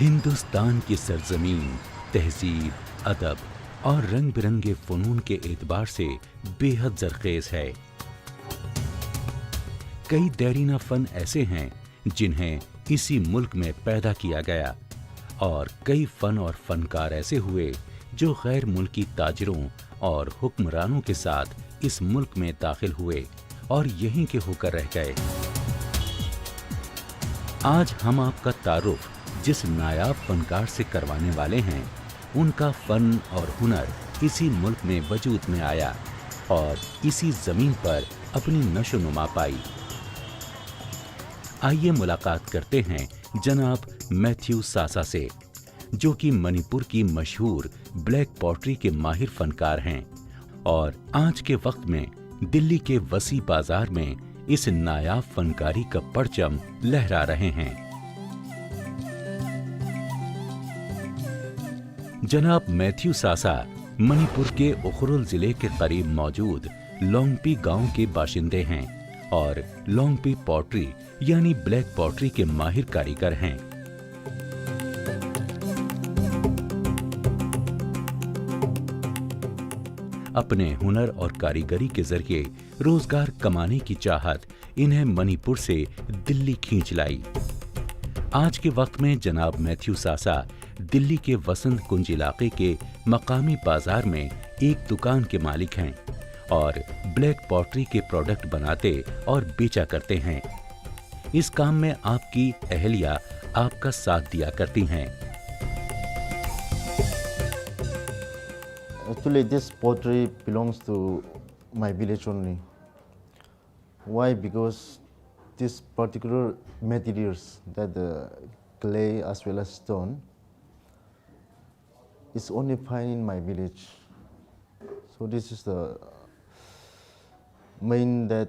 हिंदुस्तान की सरजमीन तहजीब, अदब और रंग बिरंगे फ़नून के एतबार से बेहद ज़रख़ेज़ है। कई देरीना फ़न ऐसे हैं जिन्हें इसी मुल्क में पैदा किया गया और कई फ़न और फ़नकार ऐसे हुए जो गैर मुल्की ताजिरों और हुक्मरानों के साथ इस मुल्क में दाखिल हुए और यहीं के होकर रह गए। आज हम आपका तारुफ जिस नायाब फनकार से करवाने वाले हैं, उनका फ़न और हुनर इसी मुल्क में वजूद में आया और इसी ज़मीन पर अपनी नशो-नुमा पाई। आइए मुलाकात करते हैं जनाब मैथ्यू सासा से, जो कि मणिपुर की मशहूर ब्लैक पॉटरी के माहिर फनकार हैं और आज के वक्त में दिल्ली के वसी बाजार में इस नायाब फनकारी का परचम लहरा रहे हैं। जनाब मैथ्यू सासा मणिपुर के उखरुल जिले के करीब मौजूद लोंगपी गांव के बाशिंदे हैं और लोंगपी पॉटरी यानी ब्लैक पॉटरी के माहिर कारीगर हैं। अपने हुनर और कारीगरी के जरिए रोजगार कमाने की चाहत इन्हें मणिपुर से दिल्ली खींच लाई। आज के वक्त में जनाब मैथ्यू सासा दिल्ली के वसंत कुंज इलाके के मकामी बाजार में एक दुकान के मालिक हैं और ब्लैक पॉटरी के प्रोडक्ट बनाते और बेचा करते हैं। इस काम में आपकी अहलिया आपका साथ दिया करती हैं। Actually, this pottery belongs to my village only. Why? Because this particular materials, that the clay as well as stone, is only found in my village. So this is the main that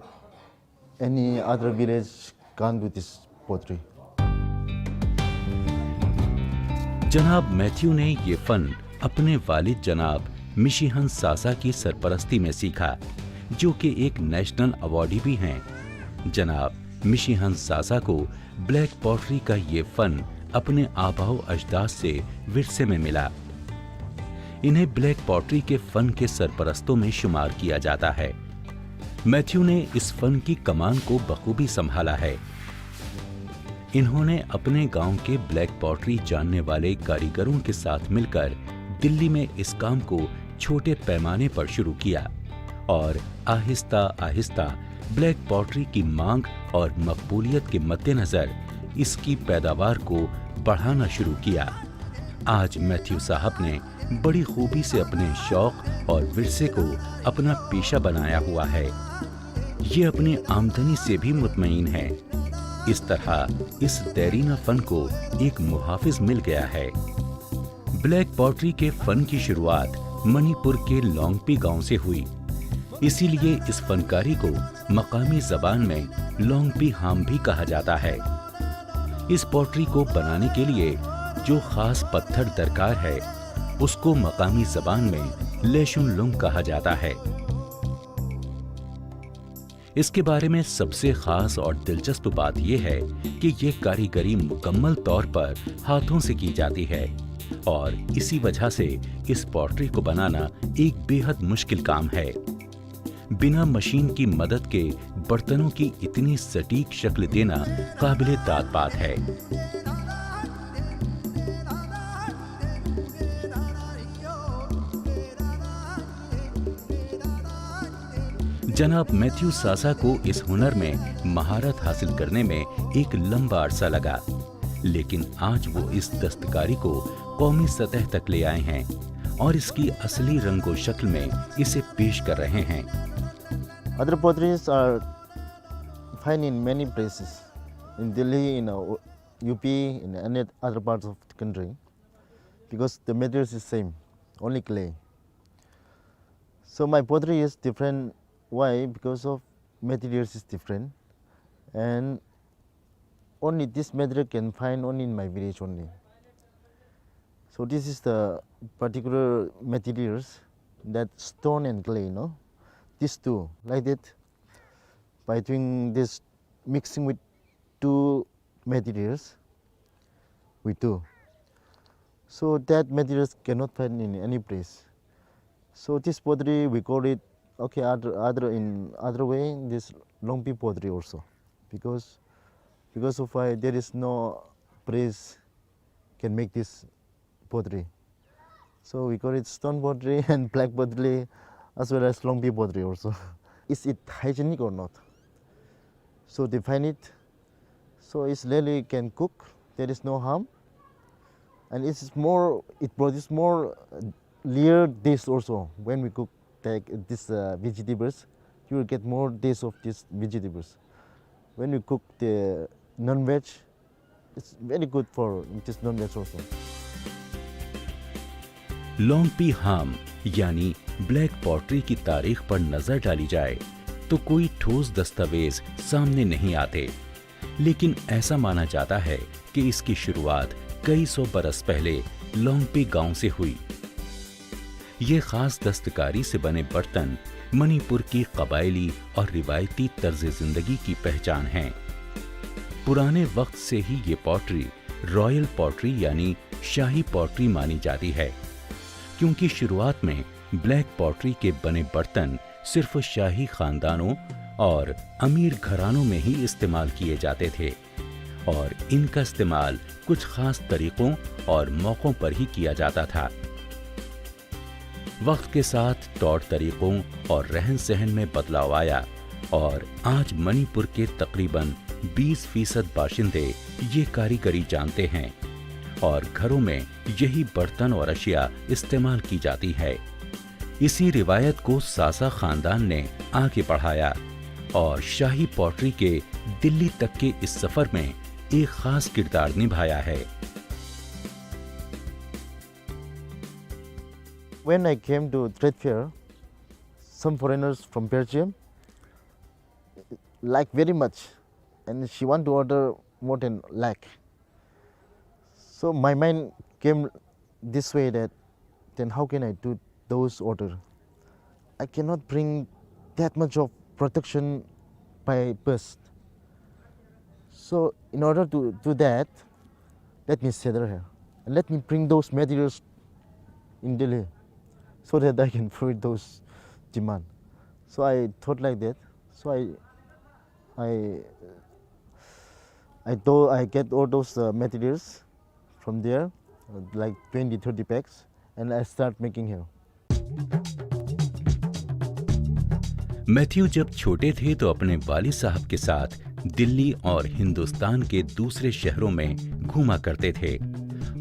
any other village can't do this pottery. जनाब Matthew ने ये fun अपने वालिद जनाब मिशिहन सासा की सरपरस्ती में सीखा, जो कि एक नेशनल अवार्डी भी हैं। जनाब मिशिहन सासा को ब्लैक पॉटरी का ये फन अपने आबाओ अजदाद से विरसे में मिला। इन्हें ब्लैक पॉटरी के फन के सरपरस्तों में शुमार किया जाता है। मैथ्यू ने इस फन की कमान को बखूबी संभाला है। इन्होंने अपने गांव के ब्लैक पॉटरी जानने वाले कारीगरों के साथ मिलकर दिल्ली में इस काम को छोटे पैमाने पर शुरू किया और आहिस्ता आहिस्ता ब्लैक पॉटरी की मांग और मकबूलियत के मद्देनजर इसकी पैदावार को बढ़ाना शुरू किया। आज मैथ्यू साहब ने बड़ी खूबी से अपने शौक और विरसे को अपना पेशा बनाया हुआ है। ये अपनी आमदनी से भी मुतमईन है। इस तरह इस देरीना फन को एक मुहाफिज मिल गया है। ब्लैक पॉटरी के फन की शुरुआत मणिपुर के लोंगपी गांव से हुई, इसीलिए इस फनकारी को मकामी जबान में लोंगपी हाम भी कहा जाता है। इस पॉटरी को बनाने के लिए जो खास पत्थर दरकार है, उसको मकामी जबान में लेशुन लुंग कहा जाता है। इसके बारे में सबसे खास और दिलचस्प बात यह है कि यह कारीगरी मुकम्मल तौर पर हाथों से की जाती है और इसी वजह से इस पॉटरी को बनाना एक बेहद मुश्किल काम है। बिना मशीन की मदद के बर्तनों की इतनी सटीक शक्ल देना काबिले दाद बात है। जनाब मैथ्यू सासा को इस हुनर में महारत हासिल करने में एक लंबा अरसा लगा, लेकिन आज वो इस दस्तकारी को कौमी सतह तक ले आए हैं और इसकी असली रंगो शक्ल में इसे पेश कर रहे हैं। Other potteries are found in many places, in Delhi, in UP, in any other parts of the country, because the materials is same, only clay. So my pottery is different. Why? Because of materials is different, and only this material can find only in my village only. So this is the particular materials, that stone and clay, no? These two, like that. By doing this, mixing with two materials, we do. So that materials cannot find in any place. So this pottery we call it okay other in other way this Longpi pottery also because of why there is no place can make this pottery. So we call it stone pottery and black pottery as well as Longpi pottery also. Is it hygienic or not? So they find it. So it's really can cook. There is no harm, and it's more. It produces more layer taste also when we cook like this vegetables. You will get more taste of these vegetables. When you cook the non-veg, it's very good for this non-veg also. लोंगपी हाम यानी black pottery की तारीख पर नजर डाली जाए तो कोई ठोस दस्तावेज सामने नहीं आते, लेकिन ऐसा माना जाता है कि इसकी शुरुआत कई सौ बरस पहले लोंगपी गांव से हुई। ये खास दस्तकारी से बने बर्तन मणिपुर की कबायली और रिवायती तर्ज जिंदगी की पहचान हैं। पुराने वक्त से ही ये पॉटरी रॉयल पॉटरी यानी शाही पॉटरी मानी जाती है, क्योंकि शुरुआत में ब्लैक पॉटरी के बने बर्तन सिर्फ शाही खानदानों और अमीर घरानों में ही इस्तेमाल किए जाते थे और इनका इस्तेमाल कुछ खास तरीकों और मौकों पर ही किया जाता था। वक्त के साथ तौर तरीकों और रहन सहन में बदलाव आया और आज मणिपुर के तकरीबन 20% बाशिंदे ये कारीगरी जानते हैं और घरों में यही बर्तन और अशिया इस्तेमाल की जाती है। इसी रिवायत को सासा खानदान ने आगे बढ़ाया और शाही पॉटरी के दिल्ली तक के इस सफर में एक खास किरदार निभाया है। When I came to trade fair, some foreigners from Belgium like very much, and she want to order more than like. So my mind came this way that then how can I do those order? I cannot bring that much of production by burst. So in order to do that, let me settle here and let me bring those materials in Delhi so that I can fulfill those demand. So I thought like that. So I get all those materials from there, like 20-30 packs, and I start making here. Matthew जब छोटे थे तो अपने वालिद साहब के साथ दिल्ली और हिंदुस्तान के दूसरे शहरों में घूमा करते थे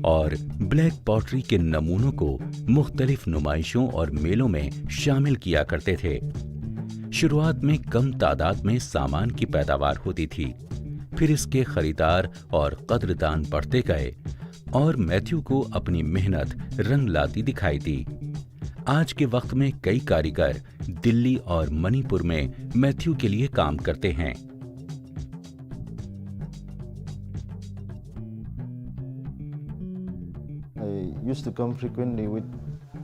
और ब्लैक पॉटरी के नमूनों को मुख्तलिफ नुमाइशों और मेलों में शामिल किया करते थे। शुरुआत में कम तादाद में सामान की पैदावार होती थी, फिर इसके खरीदार और कद्रदान बढ़ते गए और मैथ्यू को अपनी मेहनत रंग लाती दिखाई दी। आज के वक्त में कई कारीगर दिल्ली और मणिपुर में मैथ्यू के लिए काम करते हैं। I used to come frequently with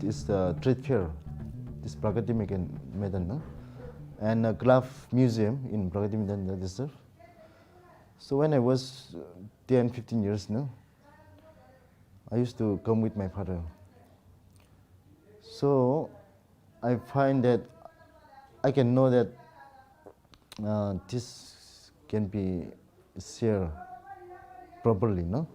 this trade fair, this Pragati Medan, no? And a glove museum in Pragati Medan District. So when I was 10, 15 years, no, I used to come with my father. So I find that I can know that this can be shared properly, no?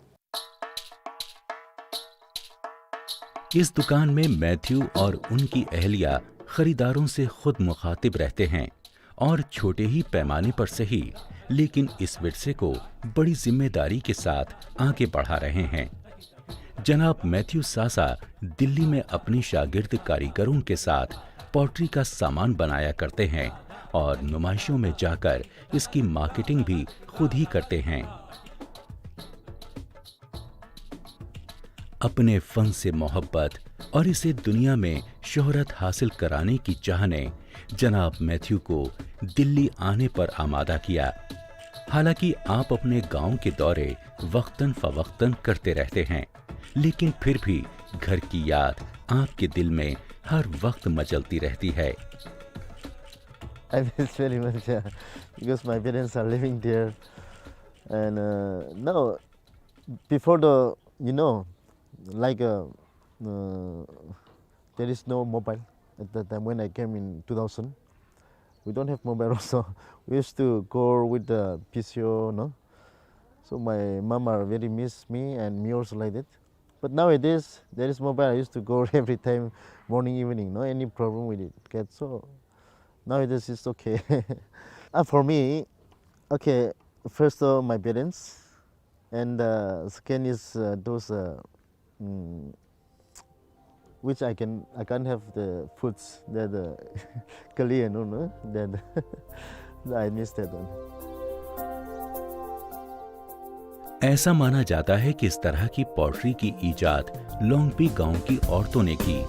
इस दुकान में Matthew और उनकी अहलिया खरीदारों से खुद मुखातिब रहते हैं और छोटे ही पैमाने पर सही, लेकिन इस विरसे को बड़ी जिम्मेदारी के साथ आगे बढ़ा रहे हैं। जनाब मैथ्यू सासा दिल्ली में अपने शागिर्द कारीगरों के साथ पॉटरी का सामान बनाया करते हैं और नुमाइशों में जाकर इसकी मार्केटिंग भी खुद ही करते हैं। अपने फन से मोहब्बत और इसे दुनिया में शोहरत हासिल कराने की चाह ने जनाब मैथ्यू को दिल्ली आने पर आमादा किया। हालांकि आप अपने गांव के दौरे वक्तन फवक्तन करते रहते हैं, लेकिन फिर भी घर की याद आपके दिल में हर वक्त मचलती रहती है। I miss very much because my parents are living there, and no, before the like uh, there is no mobile at that time when I came in 2000. We don't have mobile also. We used to go with the PCO, no? So my mama very miss me and me also like that. But nowadays there is mobile. I used to go every time, morning, evening. No any problem with it. Get so nowadays it's okay. For me, okay. First of all, my parents, and second is those mm, which I can't have the foods that clear, no, that I miss that one. ऐसा माना जाता है कि इस तरह की pottery की इजाद लोंगपी गांव की औरतों ने की।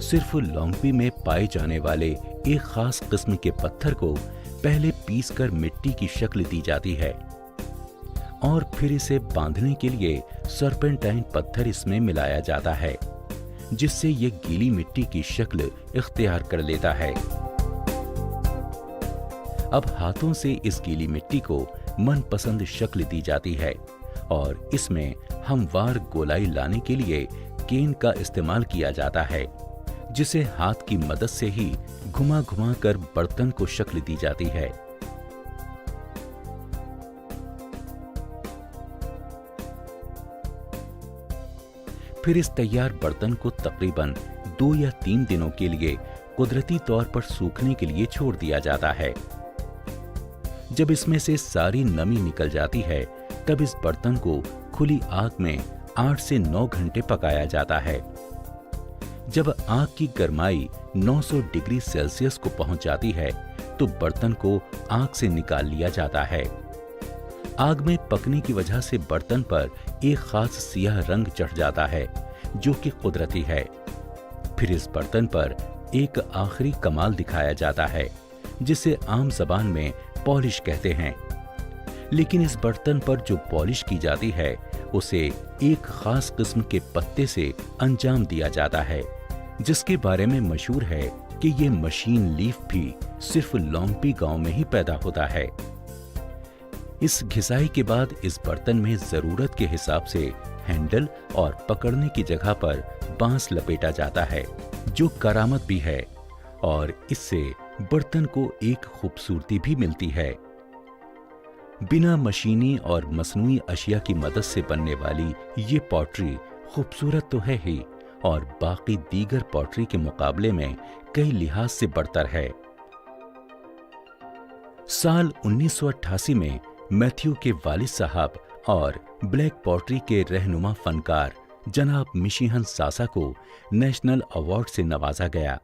सिर्फ लोंगपी में पाए जाने वाले एक खास किस्म के पत्थर को पहले पीसकर मिट्टी की शक्ल दी जाती है और फिर इसे बांधने के लिए सर्पेंटाइन पत्थर इसमें मिलाया जाता है, जिससे ये गीली मिट्टी की शक्ल इख्तियार कर लेता है। अब हाथों से इस गीली मिट्टी को मनपसंद शक्ल दी जाती है और इसमें हमवार गोलाई लाने के लिए केन का इस्तेमाल किया जाता है, जिसे हाथ की मदद से ही घुमा घुमा कर बर्तन को शक्ल दी जाती है। फिर इस तैयार बर्तन को तकरीबन 2 या 3 दिनों के लिए कुदरती तौर पर सूखने के लिए छोड़ दिया जाता है। जब इसमें से सारी नमी निकल जाती है, तब इस बर्तन को खुली आग में 8 से 9 घंटे पकाया जाता है। जब आग की गर्माई 900 डिग्री सेल्सियस को पहुंच जाती है, तो बर्तन को आग से निकाल लिया जाता है। आग में पकने की वजह से बर्तन पर एक खास सियाह रंग चढ़ जाता है, जो कि कुदरती है। फिर इस बर्तन पर एक आखिरी कमाल दिखाया जाता है, जिसे आम जबान में पॉलिश कहते हैं। लेकिन इस बर्तन पर जो पॉलिश की जाती है, उसे एक खास किस्म के पत्ते से अंजाम दिया जाता है, जिसके बारे में मशहूर है कि ये मशीन लीफ भी सिर्फ लोंगपी गांव में ही पैदा होता है। इस घिसाई के बाद इस बर्तन में जरूरत के हिसाब से हैंडल और पकड़ने की जगह पर बांस लपेटा जाता है, जो करामत भी है और इससे बर्तन को एक खूबसूरती भी मिलती है। बिना मशीनी और मसनूई अशिया की मदद से बनने वाली ये पॉटरी खूबसूरत तो है ही, और बाकी दीगर पॉटरी के मुकाबले में कई लिहाज से बढ़तर है। साल 1988 में मैथ्यू के वालिद साहब और ब्लैक पॉटरी के रहनुमा फनकार जनाब मिशिहन सासा को नेशनल अवार्ड से नवाजा गया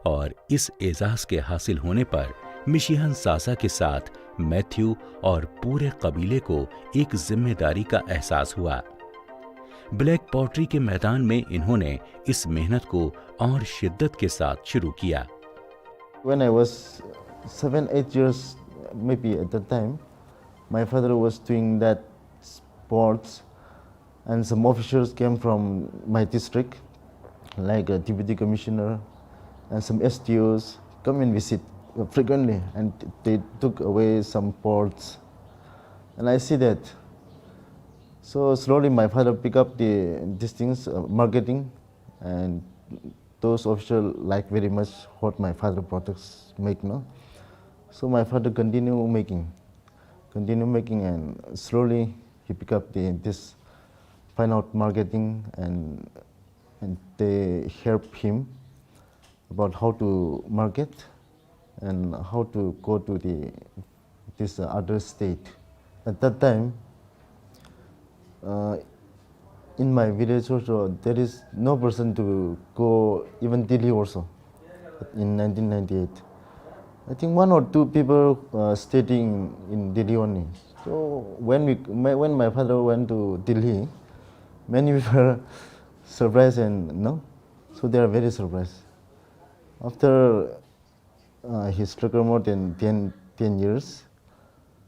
और इस एजाज के हासिल होने पर मिशिहन सासा के साथ मैथ्यू और पूरे कबीले को एक जिम्मेदारी का एहसास हुआ। ब्लैक पॉटरी के मैदान में इन्होंने इस मेहनत को और शिद्दत के साथ शुरू किया। When I was 7-8 years, maybe at that time, my father was doing that sports, and some officers came from my district, like a deputy commissioner and some STOs, come and visit frequently, and they took away some pots, and I see that. So slowly my father picked up these things, marketing, and those officials like very much what my father products make, no? So my father continued making, and slowly he picked up this find out marketing, and they help him about how to market and how to go to this other state. At that time, in my village also, there is no person to go even Delhi also. In 1998, I think 1 or 2 people staying in Delhi only. So when my father went to Delhi, many people surprised, and no, so they are very surprised. After he struggled more than 10 years,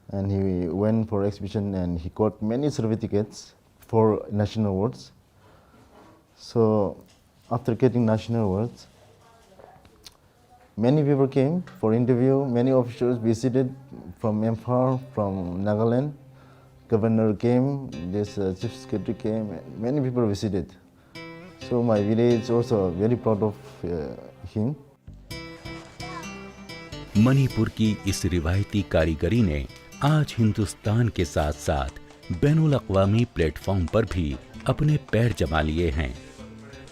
and he went for exhibition, and he got many certificates for national awards. So after getting national awards, many people came for interview. Many officials visited from Imphal, from Nagaland, governor came, this chief secretary came, and many people visited. So my village also very proud of him. Manipur की इस रिवायती कारीगरी ने आज हिंदुस्तान के साथ साथ बैनुल अक़वामी platform पर भी अपने पैर जमा लिए हैं।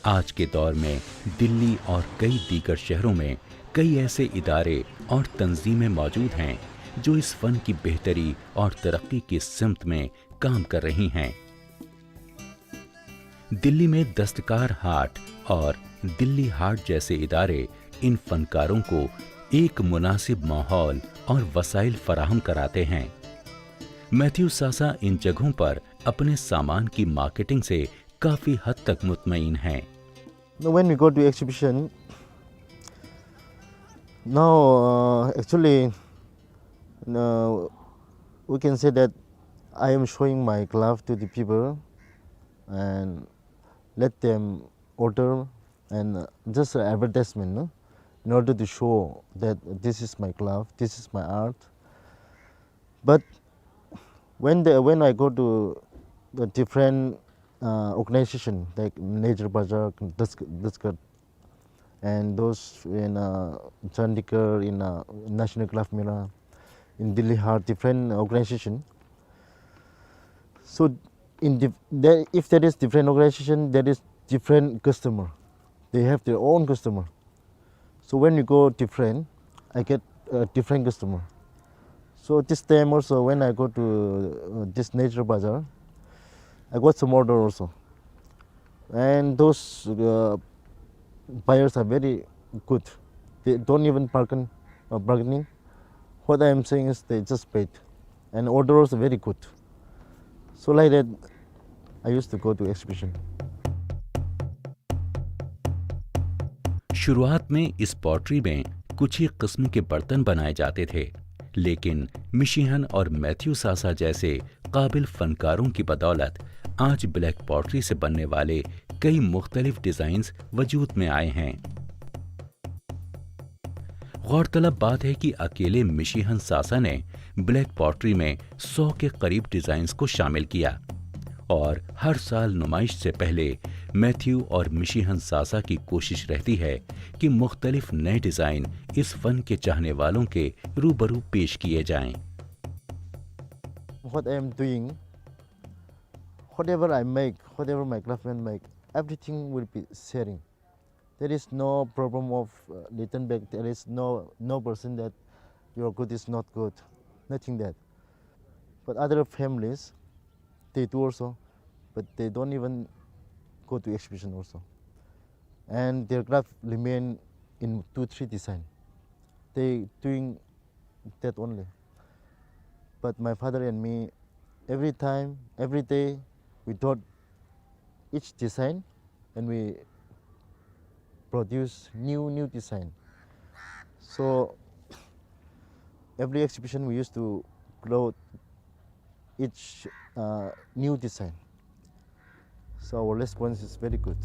आज के दौर में दिल्ली और कई दीगर शहरों में कई ऐसे इदारे और तंजीमें मौजूद हैं जो इस फन की बेहतरी और तरक्की की सिमत में काम कर रही हैं। दिल्ली में दस्तकार हाट और दिल्ली हाट जैसे इदारे इन फनकारों को एक मुनासिब माहौल और वसाइल फराहम कराते हैं। मैथ्यू सासा इन जगहों पर अपने सामान की मार्केटिंग से काफी हद तक मुतमईन हैं। When we go to exhibition, now actually we can say that I am showing my craft to the people and let them order and just an advertisement, no? In order to show that this is my craft, this is my art. But when I go to the different organization like Nature Bazaar, Daskat, and those in Chandigarh, in National Craft Mela, in Delhi Heart, different organization. So if there is different organization, there is different customer. They have their own customer. So when you go different, I get a different customer. So this time also when I go to this Nature Bazaar, I got some order also. And those buyers are very good. They don't even bargaining. What I am saying is they just paid. And order also very good. So like that, I used to go to exhibition. शुरुआत में इस pottery में कुछ ही किस्म के बर्तन बनाए जाते थे, लेकिन मिशिहन और मैथ्यू सासा जैसे काबिल फनकारों की बदौलत आज ब्लैक पॉटरी से बनने वाले कई मुख्तलिफ डिजाइन्स वजूद में आए हैं। गौरतलब बात है कि अकेले मिशिहन सासा ने ब्लैक पॉटरी में 100 के करीब डिजाइन्स को शामिल किया और हर साल नुमाइश से पहले मैथ्यू और मिशिहन सासा की कोशिश रहती है कि मुख्तलिफ नए डिजाइन इस फन के चाहने वालों के रूबरू पेश किए जाएं। What I am doing, whatever I make, whatever my craftsmen make, everything will be sharing. There is no problem of return back. There is no person that your good is not good. Nothing that. But other families, they do also, but they don't even go to exhibition also. And their craft remain in 2-3 design. They doing that only. But my father and me, every time, every day, we taught each design and we produce new design. So every exhibition we used to grow each new design. So our response is very good.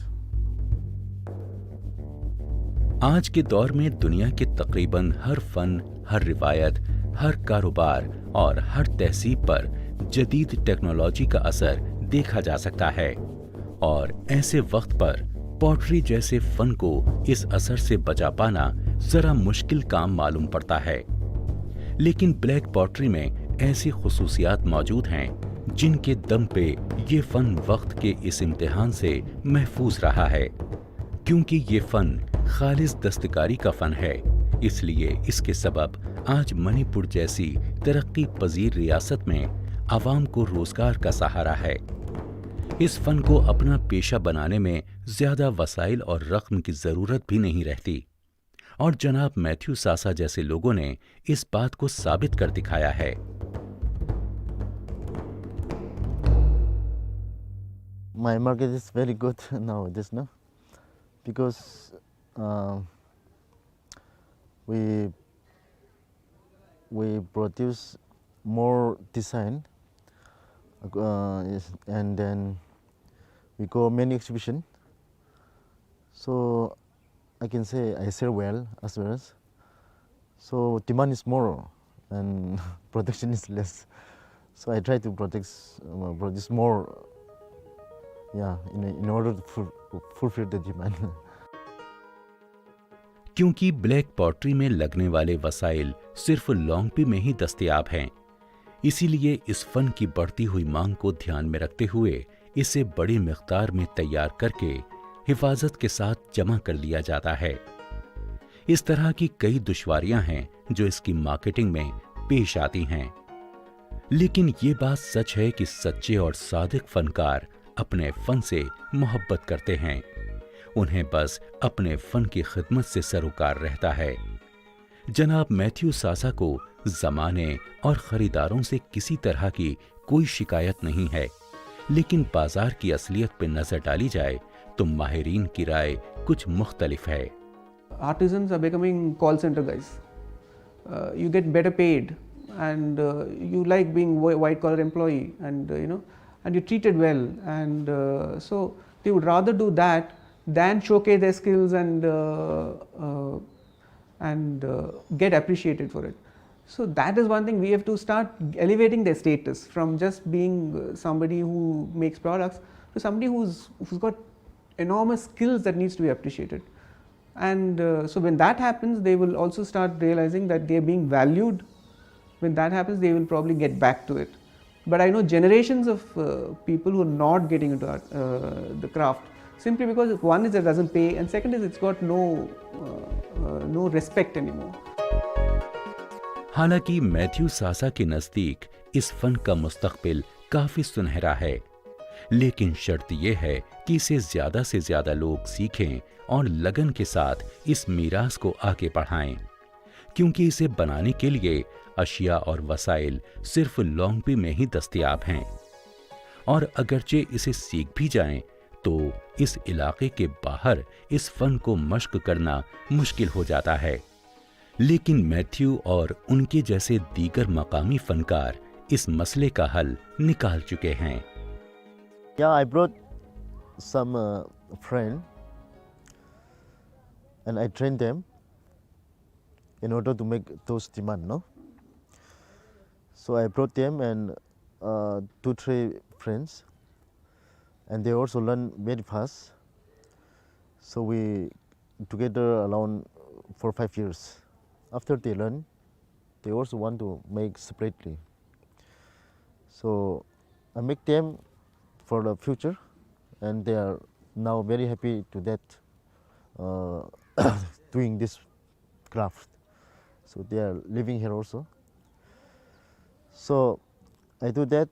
आज के दौर में दुनिया के तकरीबन हर fun, हर रिवायत, हर कारोबार और हर तहसीब पर जदीद टेक्नोलॉजी का असर देखा जा सकता है और ऐसे वक्त पर पॉटरी जैसे फन को इस असर से बचा पाना जरा मुश्किल काम मालूम पड़ता है। लेकिन ब्लैक पॉटरी में ऐसी खुसूसियात मौजूद हैं जिनके दम पे ये फन वक्त के इस इम्तिहान से महफूज रहा है। क्योंकि ये फन खालिस दस्तकारी का फन है, इसलिए इसके सबब आज मणिपुर जैसी तरक्की पजीर रियासत में आवाम को रोजगार का सहारा है। इस फन को अपना पेशा बनाने में ज्यादा वसाइल और रकम की जरूरत भी नहीं रहती और जनाब मैथ्यू सासा जैसे लोगों ने इस बात को साबित कर दिखाया है। My market is very good nowadays, no? Because we produce more design, and then we go many exhibition. So I can say I sell well as well as. So demand is more and production is less. So I try to produce more, yeah, in order to fulfill the demand. क्योंकि black pottery में लगने वाले वसाइल सिर्फ लोंगपी में ही दस्तयाब हैं, इसीलिए इस फन की बढ़ती हुई मांग को ध्यान में रखते हुए इसे बड़ी मिकदार में तैयार करके हिफाजत के साथ जमा कर लिया जाता है। इस तरह की कई दुश्वारियां हैं जो इसकी मार्केटिंग में पेश आती हैं, लेकिन ये बात सच है कि सच्चे और सादिक फनकार अपने फन से मोहब्बत करते हैं। उन्हें बस अपने फन की खिदमत से सरोकार रहता है। जनाब मैथ्यू सासा को जमाने और खरीदारों से किसी तरह की कोई शिकायत नहीं है, लेकिन बाजार की असलियत पे नजर डाली जाए तो माहिरीन की राय कुछ मुख्तलिफ है। Artisans are becoming call center guys. You get better paid, and you like being white collar employee, and and you're treated well, and so they would rather do that than showcase their skills and get appreciated for it. So that is one thing, we have to start elevating their status from just being somebody who makes products to somebody who's got enormous skills that needs to be appreciated. And so when that happens, they will also start realizing that they are being valued. When that happens, they will probably get back to it. But I know generations of people who are not getting into art, the craft, simply because one is it doesn't pay, and second is it's got no respect anymore. हालांकि Matthew सासा के नजदीक इस fun का मुस्तकबिल काफी सुनहरा है, लेकिन शर्त यह है कि इसे ज्यादा से ज्यादा लोग सीखें और लगन के साथ इस मीरास को आगे बढ़ाएं, क्योंकि इसे बनाने के लिए अशिया और वसाइल सिर्फ लोंगपी में ही दस्तयाब हैं, और अगरचे इसे सीख भी जाएं तो इस इलाके के बाहर इस फन को मश्क करना मुश्किल हो जाता है। लेकिन मैथ्यू और उनके जैसे दीगर मकामी फनकार इस मसले का हल निकाल चुके हैं। Yeah, I brought some friend and I trained them in order to make those demand, no? So I brought them and 2-3 friends, and they also learn very fast. So we together around 4-5 years. After they learn, they also want to make separately. So I make them for the future, and they are now very happy to that doing this craft. So they are living here also. So I do that,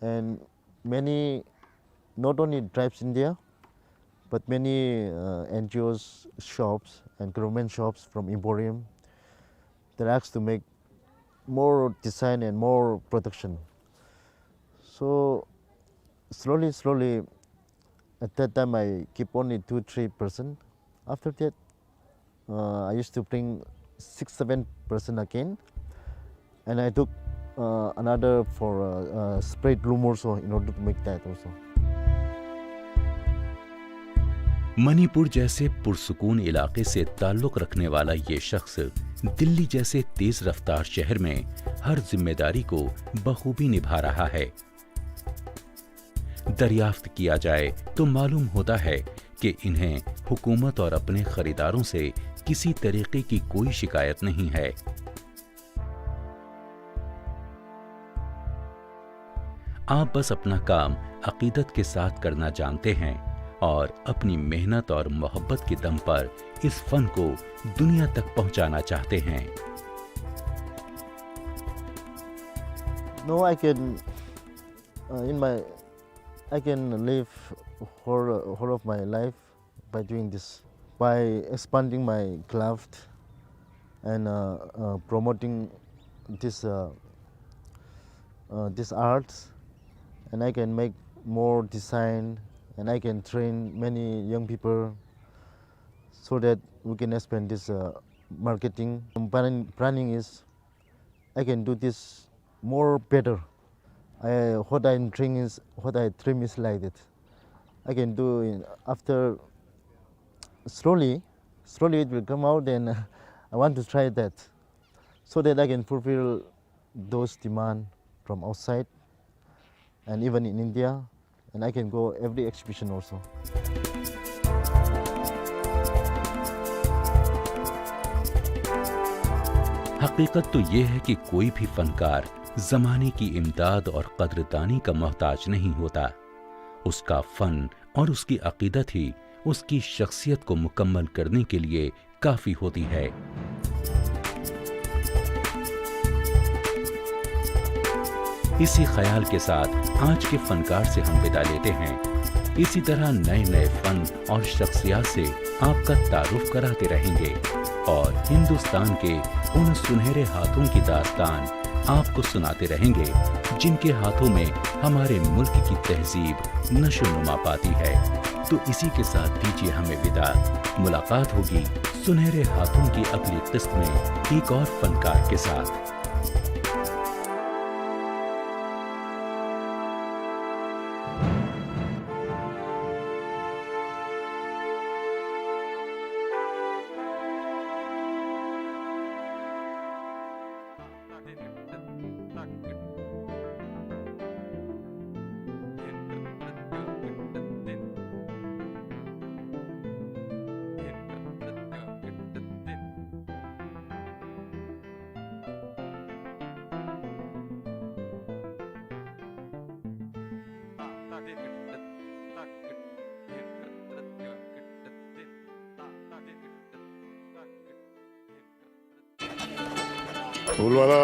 and many, not only tribes India, but many NGOs, shops and government shops from Emporium, they're asked to make more design and more production. So slowly, at that time I keep only 2-3%. After that, I used to bring 6-7% again, and I took another for sprayed loom also in order to make that also. Manipur जैसे पुरसुकून इलाके से ताल्लुक रखने वाला ये शख्स दिल्ली जैसे तेज रफ्तार शहर में हर जिम्मेदारी को बखूबी निभा रहा है। दरियाफ्त किया जाए तो मालूम होता है कि इन्हें हुकूमत और अपने खरीदारों से किसी तरीके की कोई शिकायत नहीं है। आप बस अपना काम अकीदत के साथ करना जानते हैं और अपनी मेहनत और मोहब्बत के दम पर इस फन को दुनिया तक पहुंचाना चाहते हैं। No, I can I can live whole of my life by doing this, by expanding my craft and promoting this arts, and I can make more design, and I can train many young people so that we can expand this marketing. Planning is I can do this more better. What I dream is like that. I can do after slowly it will come out, and I want to try that so that I can fulfill those demand from outside and even in India, and I can go every exhibition also. हकीकत तो ये है कि कोई भी फनकार जमाने की इमदाद और कदरदानी का मोहताज नहीं होता। उसका फन और उसकी अकीदत ही उसकी शख्सियत को मुकम्मल करने के लिए काफी होती है। इसी ख्याल के साथ आज के फनकार से हम विदा लेते हैं। इसी तरह नए नए फन और शख्सियत से आपका तारुफ कराते रहेंगे और हिंदुस्तान के उन सुनहरे हाथों की दास्तान आपको सुनाते रहेंगे जिनके हाथों में हमारे मुल्क की तहजीब नशोनुमा पाती है। तो इसी के साथ दीजिए हमें विदा। मुलाकात होगी सुनहरे हाथों की अगली किस्त में एक और फनकार के साथ। फूल वाला